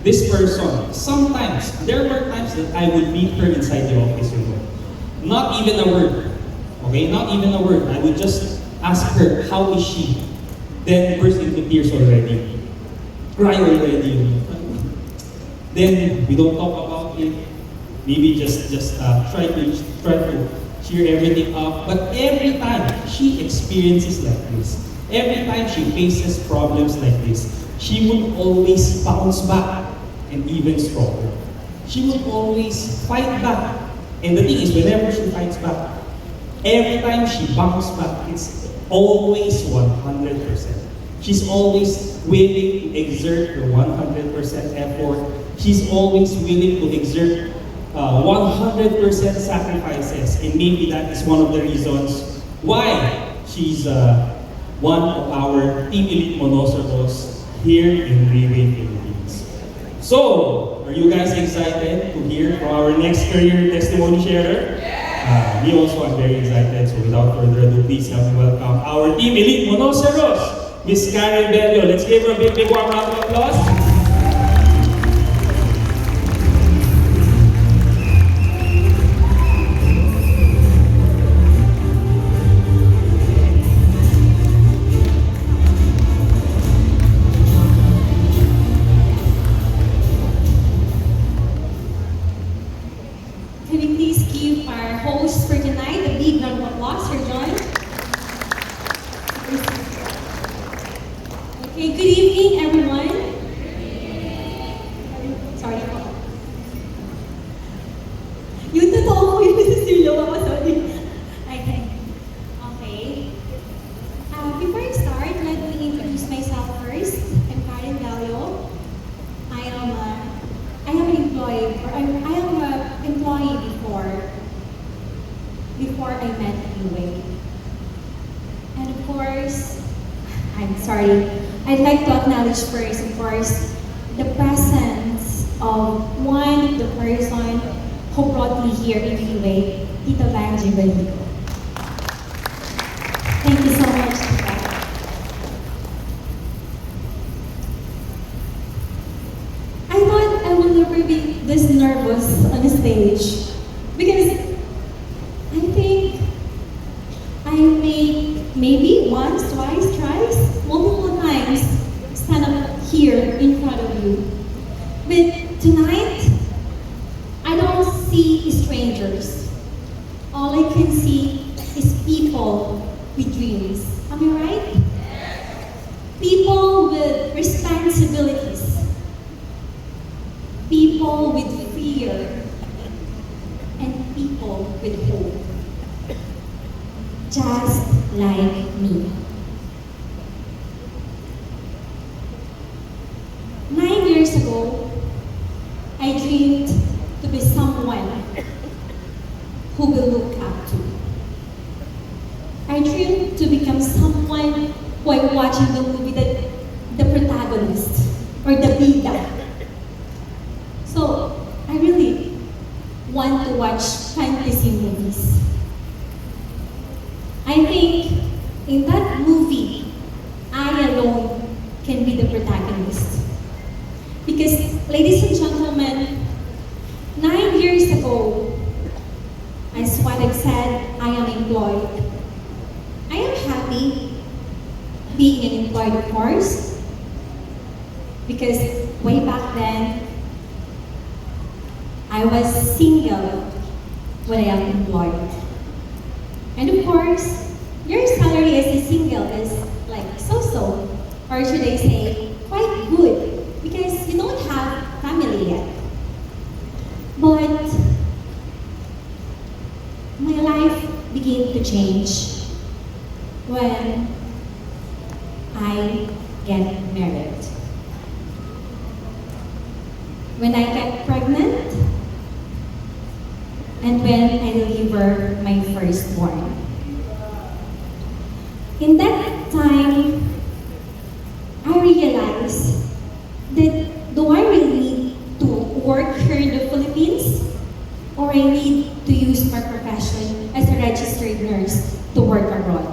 this person, sometimes, there were times that I would meet her inside the office room. Not even a word. Okay, not even a word. I would just ask her, how is she? Then burst into tears already. Cry already. Then we don't talk about it. Maybe just try to cheer everything up. But every time she experiences like this, every time she faces problems like this, she would always bounce back and even stronger. She would always fight back. And the thing is, whenever she fights back, every time she bounces back, it's always 100%. She's always willing to exert her 100% effort. She's always willing to exert 100% sacrifices. And maybe that is one of the reasons why she's one of our Team Elite Monoceros here in Rayway Philippines. So, are you guys excited to hear from our next career testimony sharer? Me also, I'm very excited. So without further ado, please help me welcome our Team Elite Monoceros, Miss Karen Bello. Let's give her a big warm round of applause. Can we please give our host for tonight a big round of applause for John? Okay, good evening everyone. Sorry po. Yung totoo ko yung Cecilia ako, sorry. Okay. Before I start, let me introduce myself first. I'm Karen Gallo. I am an employee, or I am an employee before I met Rayway. And of course, I'm sorry, I'd like to acknowledge first, of course, the presence of one of the person who brought me here in Rayway, Tita Vanji Balico. Thank you so much, Tita. I thought I will never be this nervous on the stage because I think I make maybe once, twice, thrice, multiple times stand up here in front of you. But tonight, I don't see strangers. All I can see is people with dreams. Am I right? People with responsibilities. People with fear. And people with hope. Just like me. 9 years ago, I dreamed to be someone who will look up to. I dreamed to become someone who I'm watching the movie the protagonist or the bida. So, I really want to watch fantasy movies. I think in that movie, I alone can be the protagonist. Because, ladies and gentlemen, 9 years ago, as what I've said, I am employed. I am happy being an employed, of course, because way back then, I was single when I am employed. And of course, your salary as a single is like so-so, or should I say, quite good, because you don't have family yet. But my life began to change when I get married. When I get pregnant, and when I deliver my firstborn. In that time, I realized that do I really need to work here in the Philippines, or I need to use my profession as a registered nurse to work abroad?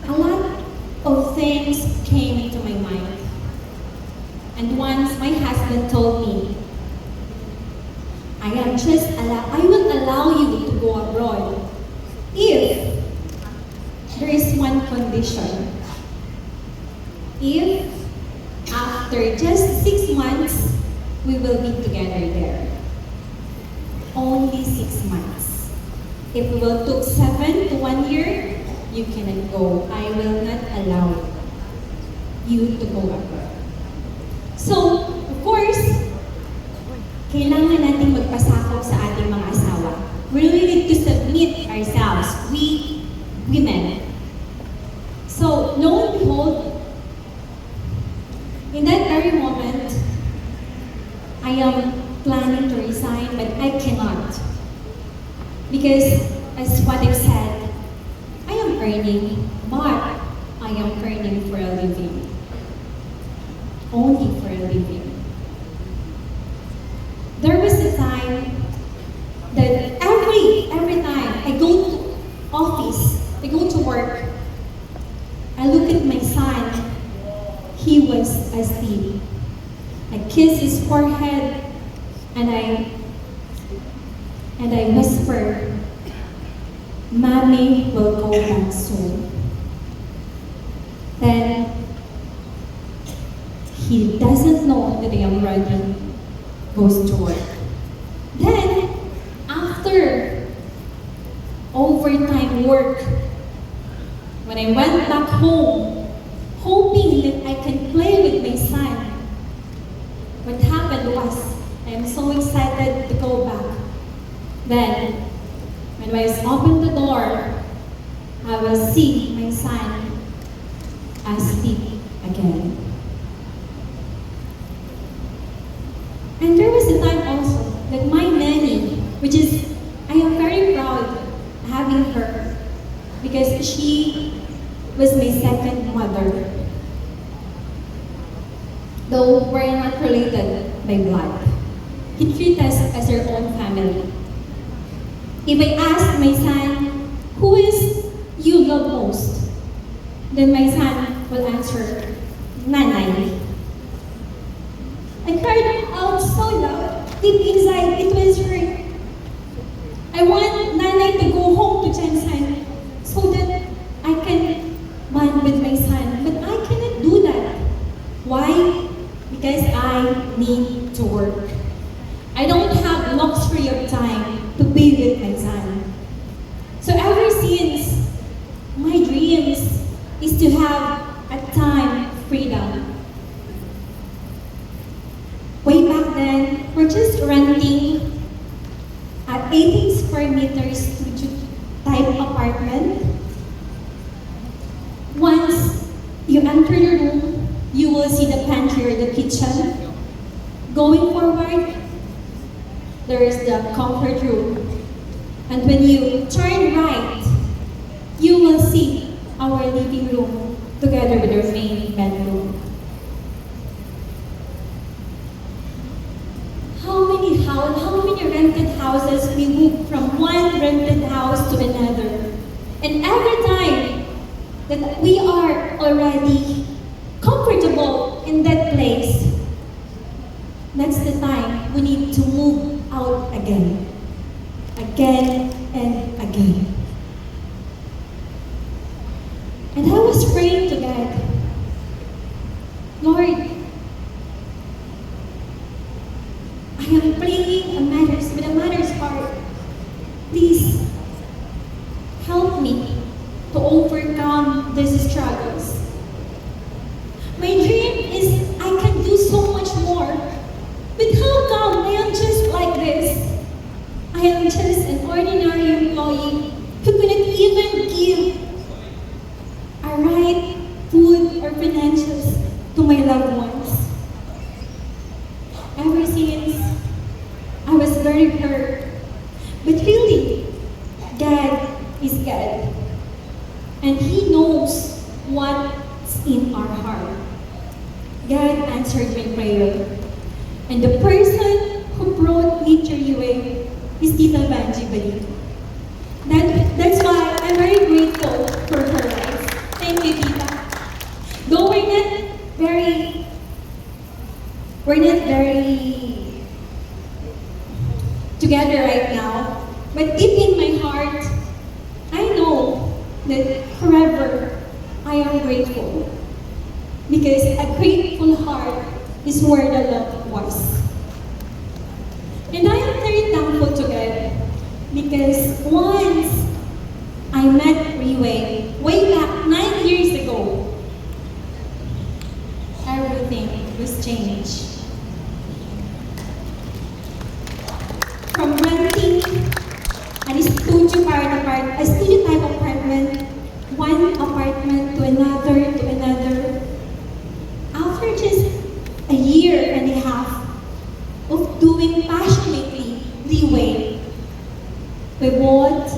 A lot of things came into my mind. And once my husband told me, I will allow you to go abroad if there is one condition. If after just 6 months, we will be together there. Only 6 months. If we will took 7 to 1 year, you cannot go. I will not allow you to go abroad. So, of course, kailangan nating magpasakop sa ating mga asawa. We really need to submit ourselves, we women. So, lo and behold, in that very moment, I am planning to resign, but I cannot. Because, as what I've said, I am earning, but I am earning for a living. Only for a living. There was a time that every time I go to office, I go to work, I look at my son, he was asleep. I kiss his forehead and I whisper, Mommy will go back soon. Then he doesn't know that I am ready, goes to work. Then, after overtime work, when I went back home, hoping that I can play with my son, what happened was, I am so excited to go back. Then, when I opened the door, I will see my son asleep again. And there was a time also that my nanny, which is, I am very proud having her because she was my second mother. Though we're not related by blood, he treated us as her own family. If I ask my son, who is you love most? Then my son will answer, Nanay. I cried out so loud, deep inside, it was hurt. I want Nanay to go home to Jensen so that I can bond with my son. But I cannot do that. Why? Because I need to work. I don't have luxury of time to be with my son. So ever since, my dreams is to have a time freedom. Way back then, we're just renting at 18 square meters studio type apartment. Once you enter your room, you will see the pantry or the kitchen. Going forward, there is the comfort room. And when you turn right, you will see our living room together with our main bedroom. How many rented houses we moved from one rented house to another. And every time that we are already comfortable in that place, that's the time we need to move out again. Again and again. And I was praying to God, Lord, I am praying with a mother's heart. Please help me to overcome these struggles. My dream is I can do so much more. But how come I am just like this? I am just an ordinary employee who couldn't even give a right food or financials to my loved ones. Ever since, I was very hurt. But really, God is God. And He knows what's in our heart. God answered my prayer. And the person who brought me to UA is Tita Vanji Balito. That's why I'm very grateful for her life. Thank you, Tita. Though we're not very we're not very together right now, but deep in my heart, I know that forever I am grateful. Because a grateful heart is where the love was. And I am very thankful to God because once I met Riway way back 9 years ago, everything was changed. From renting a studio type apartment, one apartment to another. After just a year and a half of doing passionately Leeway, we bought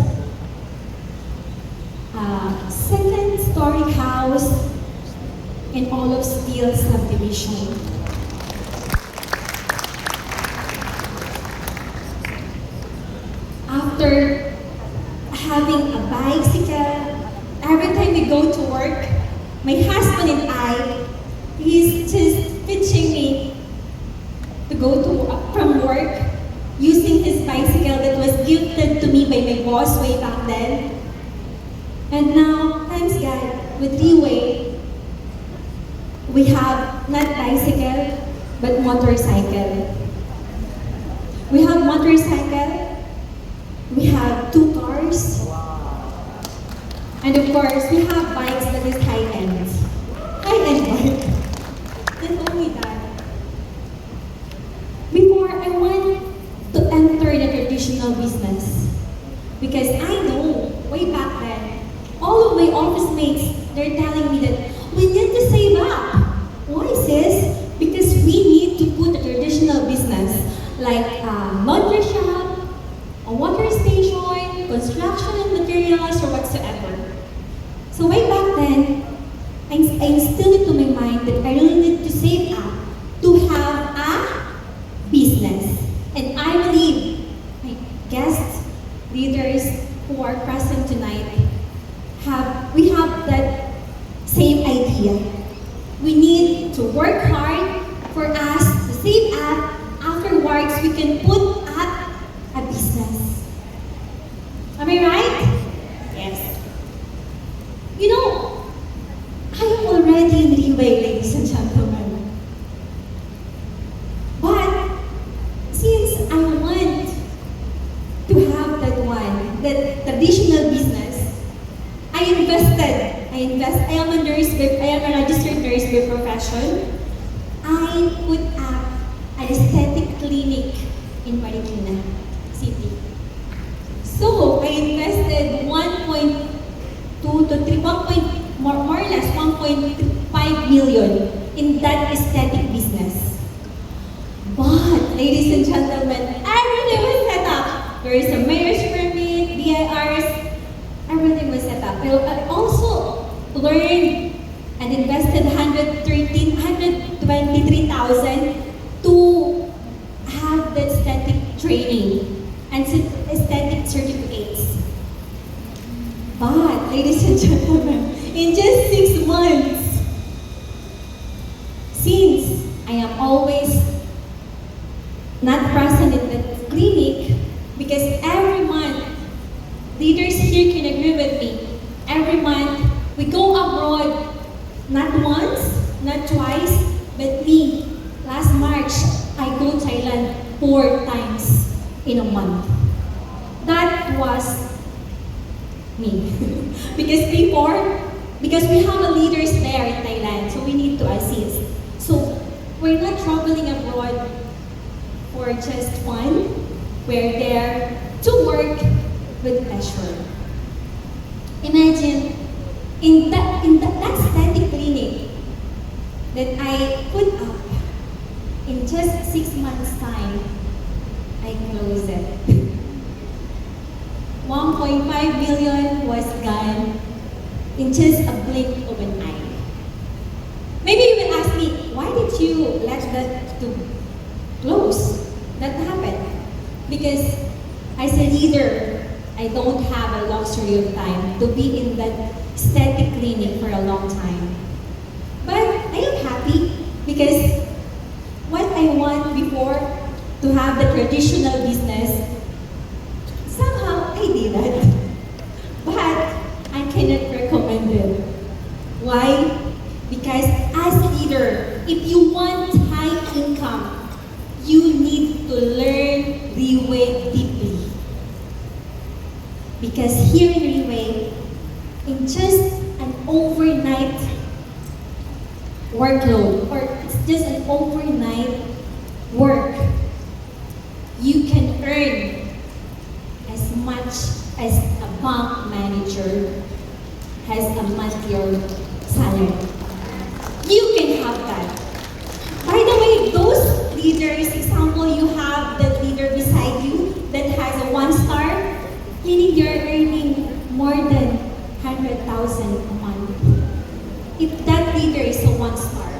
a second-story house in Olive Steel subdivision. After having a bicycle, every time we go to work, my husband and I, he's just pitching me to go from work using his bicycle that was gifted to me by my boss way back then. And now, thanks God, with Leeway, we have not bicycle, but motorcycle. We have motorcycle, we have 2 cars, and of course, we have bikes that is high-end. High-end bike. Not only that, before I want to enter the traditional business, because I know, way back then, all of my office mates, they're telling me that we need to save up. Why, sis? Because we need to put a traditional business like a laundry shop, a water station, construction and materials, or whatsoever. So way back then, I instilled into my mind that I really need to save up to have a business. And I believe my guest leaders who are present tonight we have that same idea. We need to work hard for us to save up. Afterwards, we can put up a business. Am I right? Yes. You know, I am already in Leeway, ladies and gentlemen. But since I want to have that traditional business, I am a nurse, I am a registered nurse by profession. I put up an aesthetic clinic in Marikina City. So I invested 1.2 to 3, more or less 1.5 million in that aesthetic business. But, ladies and gentlemen, everything was set up. There is a mayor's permit, BIRs, everything was set up. I also learned and invested 123,000 to have the aesthetic training and aesthetic certificates. But, ladies and gentlemen, in just 6 months, since I am always not present in the clinic, because every month, leaders here can agree with me, every month we go abroad, not once, not twice, but me. Last March, I go Thailand 4 times in a month. That was me. because we have a leaders there in Thailand, so we need to assist. So we're not traveling abroad for just fun. We're there to work with pleasure. Imagine in that aesthetic clinic that I put up, in just 6 months' time, I closed it. 1.5 million was gone in just a blink of an eye. Maybe you will ask me, why did you let that to close? That happened. Because as a leader, I don't have a luxury of time to be in that aesthetic clinic for a long time. But I am happy because what I traditional business, somehow I did that. But I cannot recommend it. Why? Because as leader, if you want high income, you need to learn Riway deeply. Because here in Riway, in just an overnight workload, or it's just an overnight work, you can earn as much as a bank manager has a monthly salary. You can have that. By the way, those leaders, example, you have that leader beside you that has a 1-star, meaning you're earning more than 100,000 a month. If that leader is a 1-star.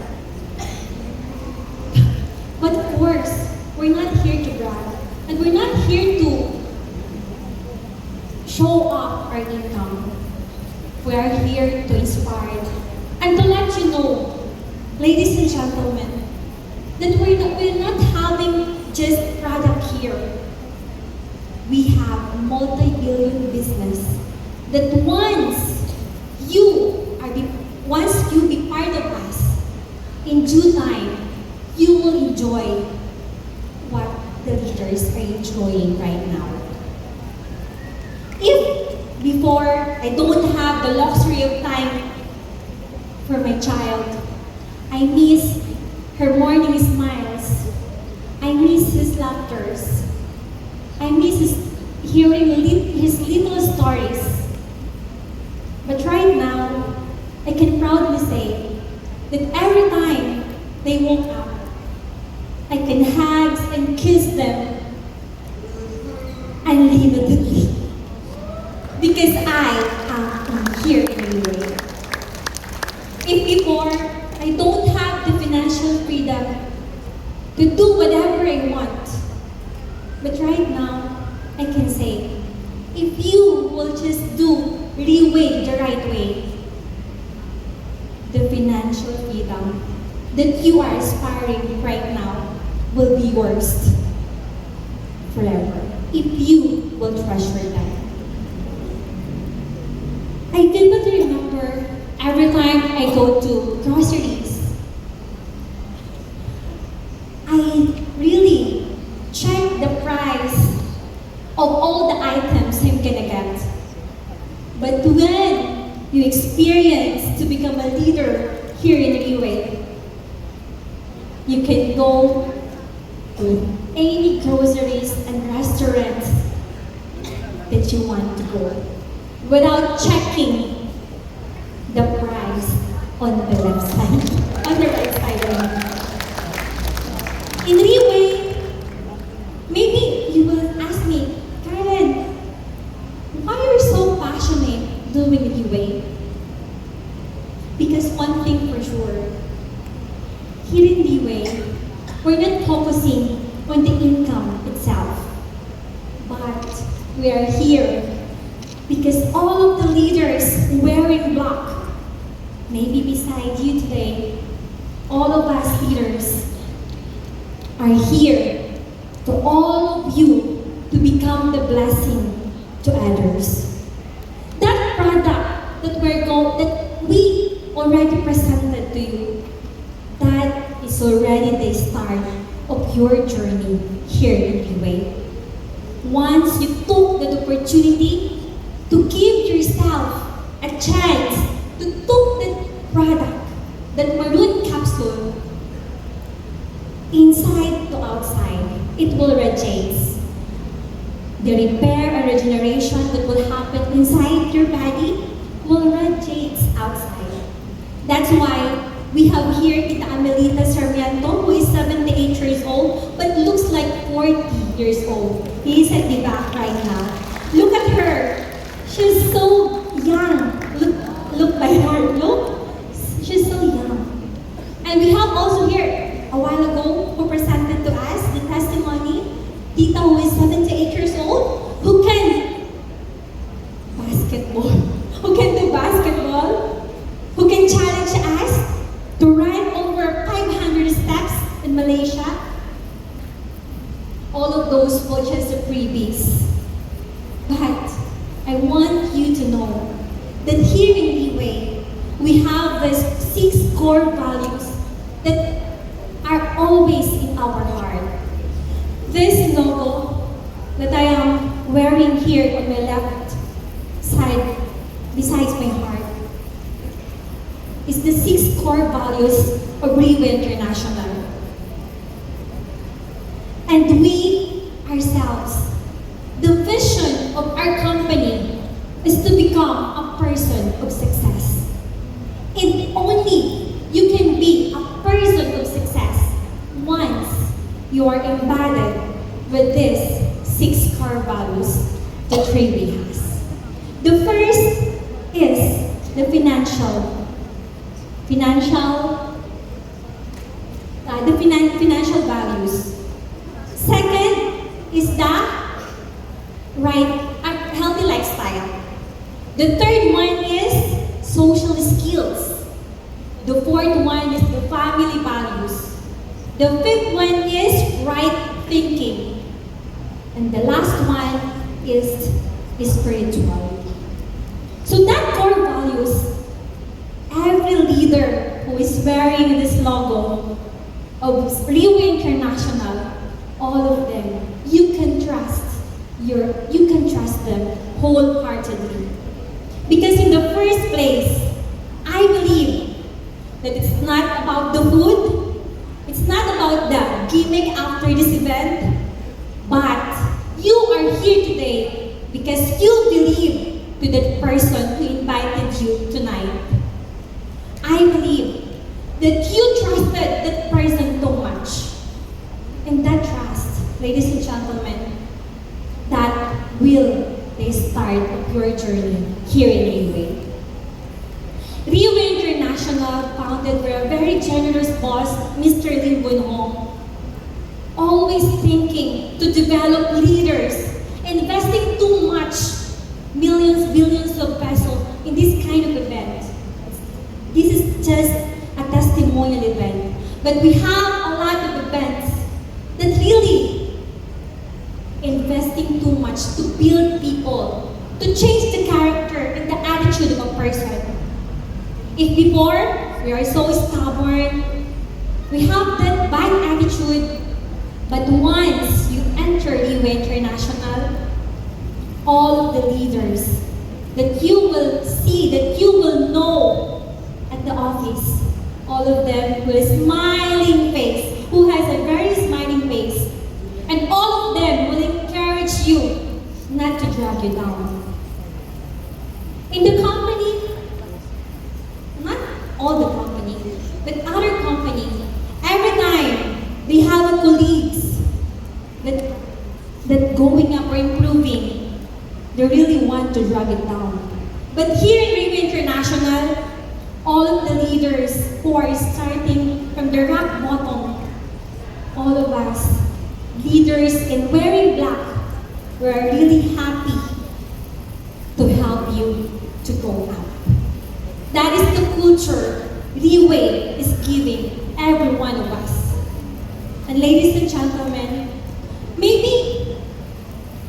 But of course, we're not here to brag. And we're not here to show off our income. We are here to inspire and to let you know, ladies and gentlemen, that we're not having just product here. We have a multi-billion business that once you be part of us, in due time, you will enjoy what the leaders are enjoying right now. If before I don't have the luxury of time for my child, I miss her morning smiles, I miss his laughters, I miss hearing his little stories. But right now, I can proudly say that every time they woke up, I can hug and kiss them unlimitedly. Because I am here anyway. If before, I don't have the financial freedom to do whatever I want. But right now, I can say, if you will just do Riway the right way, the financial freedom that you are aspiring right now will be yours forever if you will treasure that. I vividly remember every time I go to groceries, I really check the price of all the items I'm gonna get. But when you experience to become a leader here in Riway, you can go to any groceries and restaurants that you want to go without checking the price on the left side, on the right side. In Riway, maybe you will ask me, Karen, why are you so passionate doing Riway? Because one thing for sure, here in Riway, we're not focusing on the income itself, but we are here because all of the leaders wearing black, maybe beside you today, all of us leaders are here to all of you to become the blessing to others. That product that we already presented to you, that is already the start of your journey here in Riway. Once you took the opportunity to give yourself a chance to take that product, that maroon capsule, inside to outside, it will radiate. The repair and regeneration that will happen inside your body will radiate outside. That's why we have here Tita Amelita Sarmiento, who is 78 years old, but looks like 40 years old. He is at the back right now. Look at her. She's so young. Look by her. Look. She's so young. And we have also here, a while ago, who presented to us the testimony, Tita, who is 78 years old, who can basketball, who can do basketball, who can challenge us to run over 500 steps in Malaysia. All of those Riwe International. And we ourselves, the vision of our company is to become a person of success. And only you can be a person of success once you are embedded with these 6 core values that Riwe has. The first is the financial values. Second is the healthy lifestyle. The third one is social skills. The fourth one is the family values. The fifth one is right thinking. And the last one is spirituality. So that core values, every leader who is wearing this logo of Riwe International, all of them, you can trust them wholeheartedly. Because in the first place, I believe that it's not about the food, it's not about the gimmick after this event, but you are here today because you believe to that person who invited you tonight. I believe that you trusted that person so much. And that trust, ladies and gentlemen, that will the start of your journey here in Riwe. Riwe International, founded by a very generous boss, Mr. Lim Boon Hong, always thinking to develop leaders, investing too much, millions, billions of pesos in this kind of event. This is just a testimonial event. But we have a lot of events that really investing too much to build people, to change the character and the attitude of a person. If before we are so stubborn, we have that bad attitude, but once you enter Riwe International, all of the leaders that you will see, that you will know at the office, all of them with a smiling face, who has a very smiling face, and all of them will encourage you not to drag you down. In the company, not all the company, but other companies, every time they have a colleagues that going up or improving, they really want to drag it down. But here in Riwe International, all of the leaders who are starting from the rock bottom, all of us, leaders in wearing black, we are really happy to help you to go up. That is the culture Riwe is giving every one of us. And ladies and gentlemen, maybe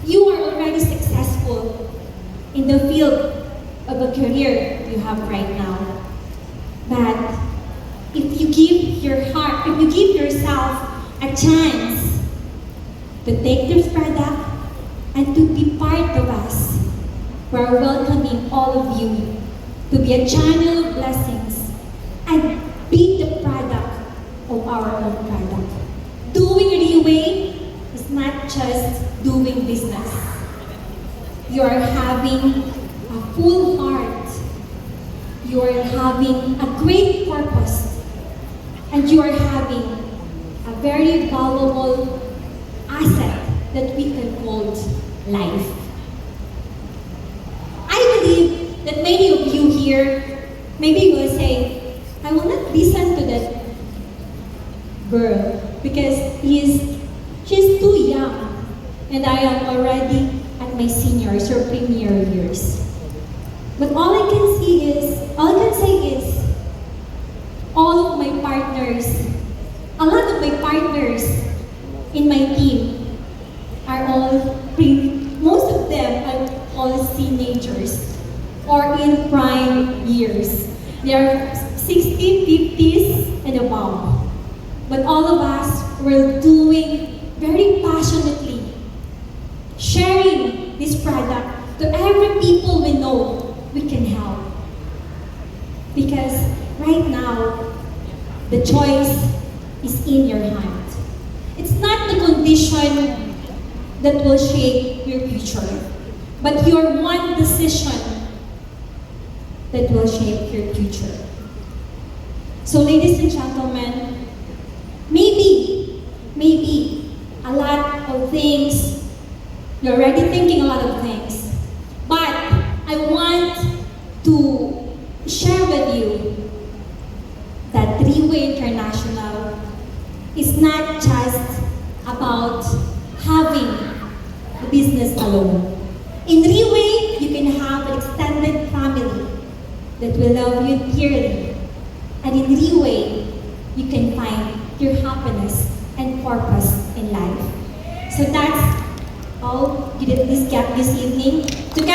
you are already successful in the field of a career you have right now. But if you give your heart, if you give yourself a chance to take this product and to be part of us, we are welcoming all of you to be a channel of blessings and be the product of our own product. Doing Riwe is not just doing business. You are having a full heart. You are having a great purpose. And you are having a very valuable asset that we can hold life. I believe that many of you here maybe will say, I will not listen to that girl because she's too young and I am already at my seniors or premier years. But all I can say is, all of my partners, a lot of my partners in my team are most of them are all teenagers or in prime years. They are 60s, 50s, and above. But all of us were doing very passionately, sharing this product to every people we know we can help. Because right now, the The choice is in your hand. It's not the condition that will shape your future, but your one decision that will shape your future. So ladies and gentlemen, maybe a lot of things, you're already thinking a lot of things, but I want to share with you that Three-Way International is not just about having a business alone. In Three-Way, you can have an extended family that will love you dearly. And in Three-Way, you can find your happiness and purpose in life. So that's all you did this evening. To